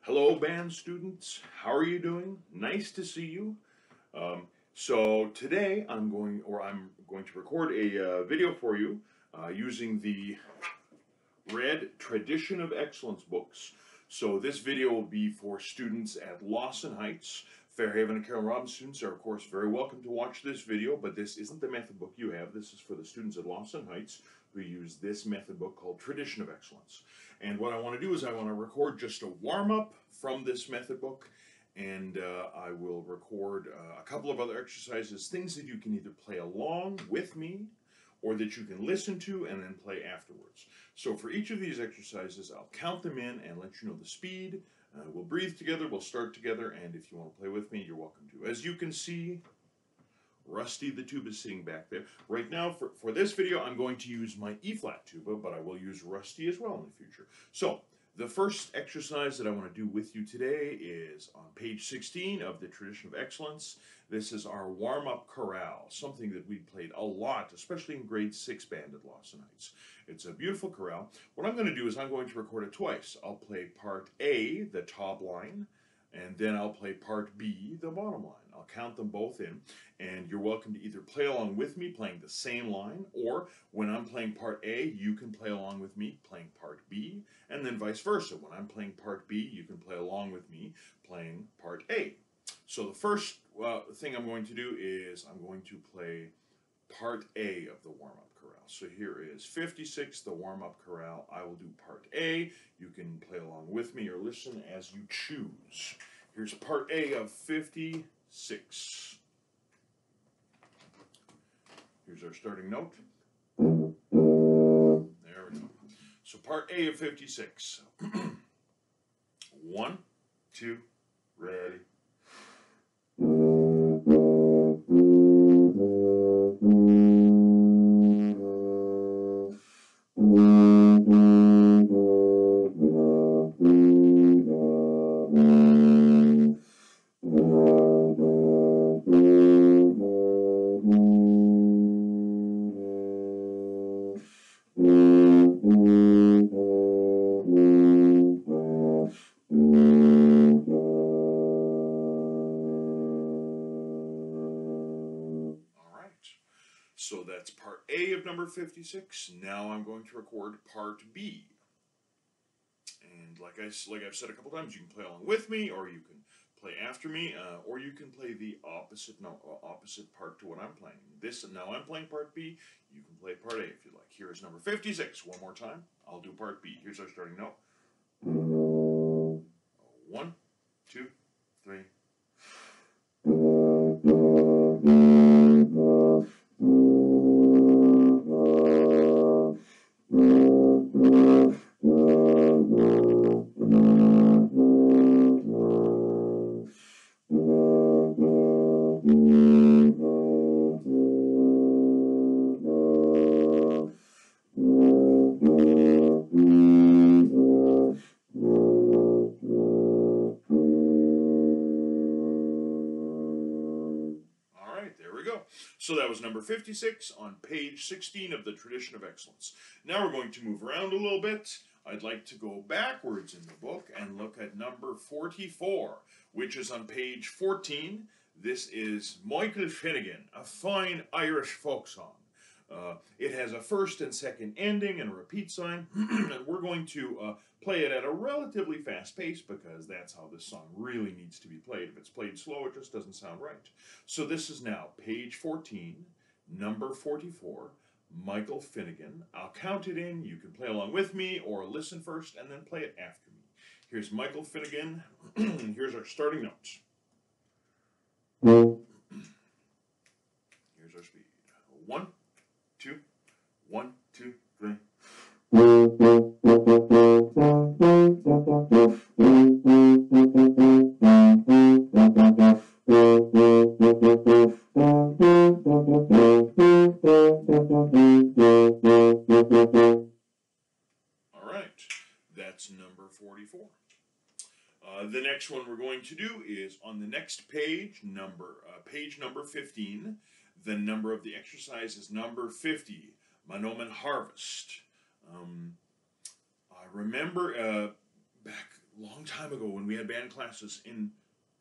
Hello, band students. How are you doing? Nice to see you. So today I'm going to record a video for you using the Red Tradition of Excellence books. So this video will be for students at Lawson Heights. Fairhaven and Carroll Robins students are, of course, very welcome to watch this video, but this isn't the method book you have. This is for the students at Lawson Heights who use this method book called Tradition of Excellence. And what I want to do is I want to record just a warm-up from this method book, and I will record a couple of other exercises, things that you can either play along with me or that you can listen to and then play afterwards. So for each of these exercises, I'll count them in and let you know the speed. We'll breathe together, we'll start together, and if you want to play with me, you're welcome to. As you can see, Rusty the tuba is sitting back there. Right now, for this video, I'm going to use my E-flat tuba, but I will use Rusty as well in the future. So, the first exercise that I want to do with you today is on page 16 of the Tradition of Excellence. This is our warm-up chorale, something that we played a lot, especially in grade 6 band at Lawson Heights. It's a beautiful chorale. What I'm going to do is I'm going to record it twice. I'll play part A, the top line, and then I'll play part B, the bottom line. I'll count them both in, and you're welcome to either play along with me playing the same line, or when I'm playing part A, you can play along with me playing part B, and then vice versa. When I'm playing part B, you can play along with me playing part A. So the first thing I'm going to do is I'm going to play part A of the warm-up chorale. So here is 56, the warm-up chorale. I will do part A. You can play along with me or listen as you choose. Here's part A of 56. Here's our starting note. There we go. So part A of 56. 1, 2, ready. So that's part A of number 56. Now I'm going to record part B. And like I've said a couple times, you can play along with me, or you can play after me, or you can play the opposite part to what I'm playing. Now I'm playing part B. You can play part A if you like. Here is number 56. One more time. I'll do part B. Here's our starting note. 1, 2, 3. So that was number 56 on page 16 of the Tradition of Excellence. Now we're going to move around a little bit. I'd like to go backwards in the book and look at number 44, which is on page 14. This is Michael Finnegan, a fine Irish folk song. It has a first and second ending and a repeat sign, and we're going to play it at a relatively fast pace because that's how this song really needs to be played. If it's played slow, it just doesn't sound right. So this is now page 14, number 44, Michael Finnegan. I'll count it in. You can play along with me or listen first and then play it after me. Here's Michael Finnegan. Here's our starting notes. Here's our speed. 1, 2, 1, 2, 3. All right, that's number 44. The next one we're going to do is on the next page, page number 15. The number of the exercise is number 50, Monoman Harvest. I remember back long time ago when we had band classes in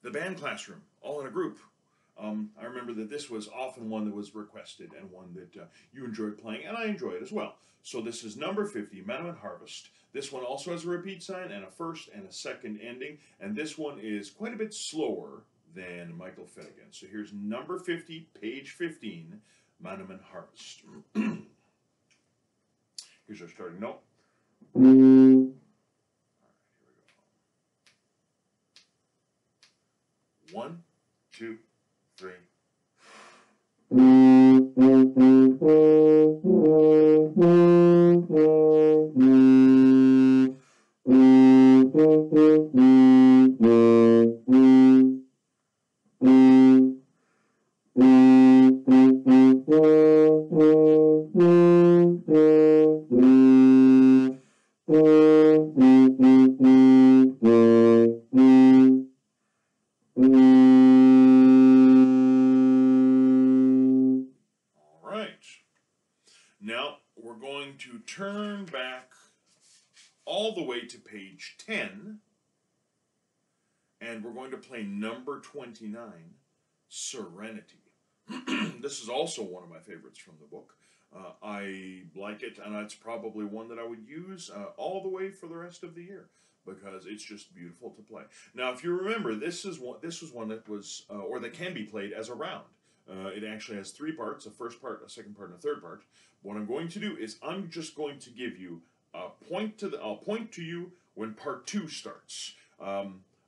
the band classroom, all in a group. I remember that this was often one that was requested and one that you enjoyed playing, and I enjoy it as well. So this is number 50, Meadow Harvest. This one also has a repeat sign and a first and a second ending, and this one is quite a bit slower than Michael Finnegan. So here's number 50, page 15, Meadow Harvest. Here's our starting note. All right, here we go. 1, 2, 3. Now we're going to turn back all the way to page 10, and we're going to play number 29, Serenity. This is also one of my favorites from the book. I like it, and it's probably one that I would use all the way for the rest of the year because it's just beautiful to play. Now, if you remember, this was one that was, or that can be played as a round. It actually has 3 parts, a first part, a second part, and a third part. What I'm going to do is I'm just going to give you a point I'll point to you when part 2 starts.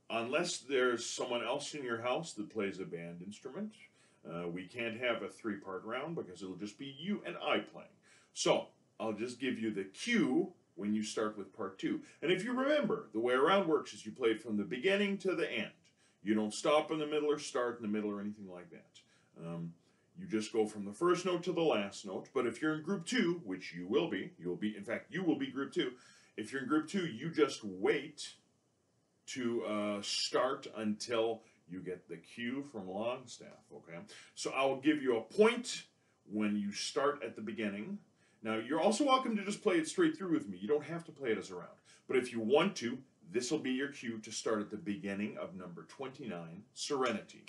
Unless there's someone else in your house that plays a band instrument, we can't have a 3-part round because it'll just be you and I playing. So I'll just give you the cue when you start with part 2. And if you remember, the way a round works is you play it from the beginning to the end. You don't stop in the middle or start in the middle or anything like that. You just go from the first note to the last note. But if you're in group 2, which you will be, in fact, you will be group 2. If you're in group 2, you just wait to start until you get the cue from Longstaff, okay? So I'll give you a point when you start at the beginning. Now, you're also welcome to just play it straight through with me. You don't have to play it as a round. But if you want to, this will be your cue to start at the beginning of number 29, Serenity.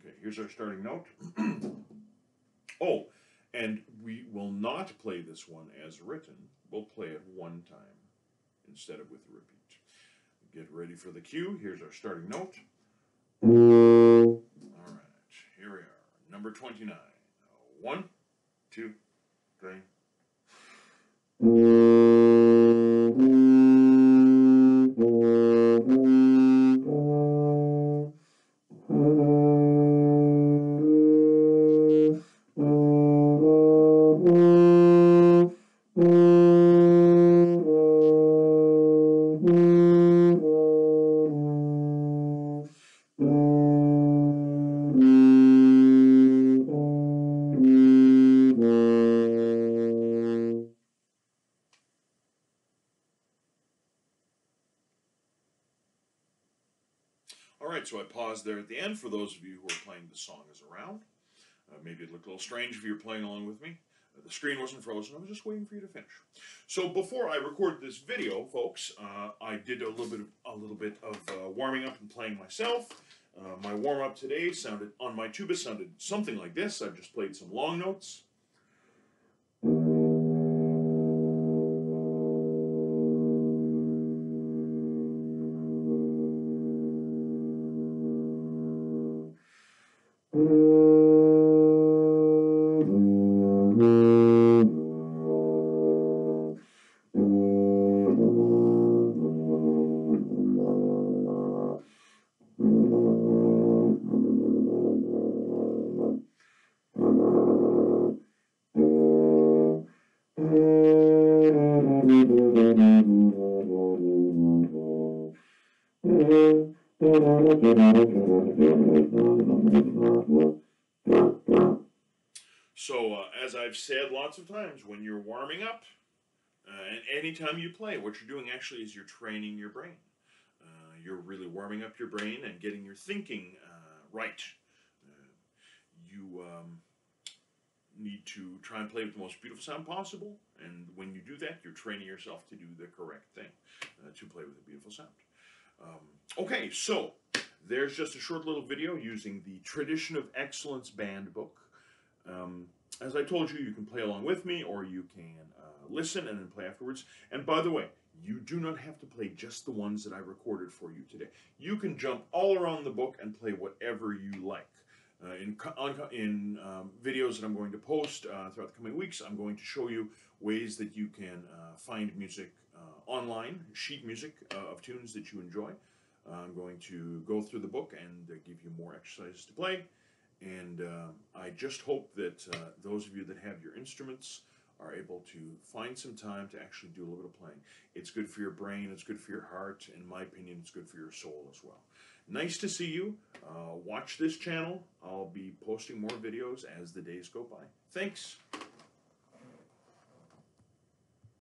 Okay, here's our starting note. Oh, and we will not play this one as written. We'll play it one time instead of with a repeat. Get ready for the cue. Here's our starting note. All right, here we are. Number 29. 1, 2, 3. All right, so I paused there at the end for those of you who are playing the song as a round. Maybe it looked a little strange if you were playing along with me. The screen wasn't frozen. I was just waiting for you to finish. So before I recorded this video, folks, I did a little bit of warming up and playing myself. My warm-up today sounded, on my tuba, sounded something like this. I've just played some long notes. So, as I've said lots of times, when you're warming up, and anytime you play, what you're doing actually is you're training your brain. You're really warming up your brain and getting your thinking right. need to try and play with the most beautiful sound possible, and when you do that, you're training yourself to do the correct thing, to play with a beautiful sound. Okay, so there's just a short little video using the Tradition of Excellence band book. As I told you, you can play along with me, or you can listen and then play afterwards. And by the way, you do not have to play just the ones that I recorded for you today. You can jump all around the book and play whatever you like. In videos that I'm going to post throughout the coming weeks, I'm going to show you ways that you can find music online, sheet music of tunes that you enjoy. I'm going to go through the book and give you more exercises to play. And I just hope that those of you that have your instruments are able to find some time to actually do a little bit of playing. It's good for your brain, it's good for your heart, in my opinion, it's good for your soul as well. Nice to see you. Watch this channel. I'll be posting more videos as the days go by. Thanks.